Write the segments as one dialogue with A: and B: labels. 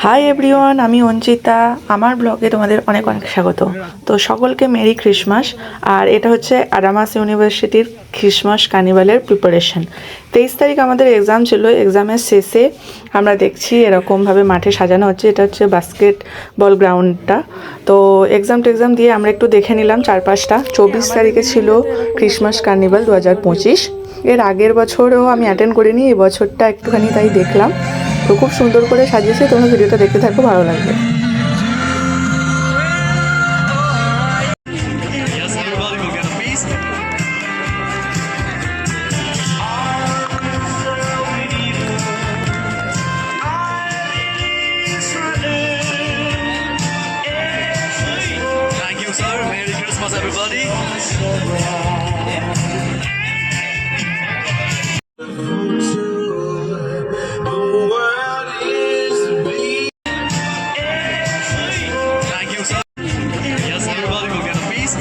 A: Hi everyone, আমি অঞ্চিতা। আমার ব্লগে তোমাদের অনেক অনেক স্বাগত। তো সকলকে মেরি ক্রিসমাস। আর এটা হচ্ছে আরামাস ইউনিভার্সিটির ক্রিসমাস কার্নিভালের প্রিপারেশন। 23 তারিখ আমাদের এক্সাম ছিল। এক্সামের শেষে আমরা দেখছি এরকমভাবে মাঠে সাজানো হচ্ছে। এটা হচ্ছে বাস্কেটবল গ্রাউন্ডটা। তো এক্সাম দিয়ে আমরা একটু দেখে নিলাম চারপাশটা। 24 তারিখে ছিল ক্রিসমাস কার্নিভাল 2025। এর আগের বছরও আমি অ্যাটেন্ড করিনি, এই বছরটা একটুখানি তাই দেখলাম। তো খুব সুন্দর করে সাজিয়েছে, তোমরা ভিডিওটা দেখতে থাকো, ভালো লাগবে।
B: Thank you, sir. Merry Christmas, everybody. Thank you, sir. Yes, everybody will get a piece.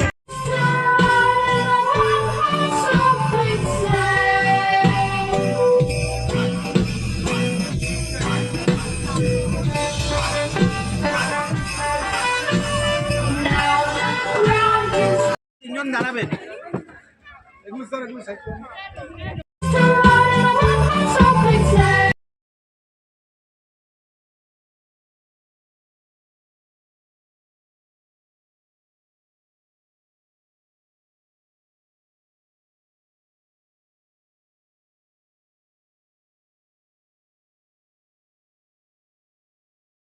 C: তিনজন দাঁড়াবেন। এগুলো স্যার, এগুলো সাইড করুন।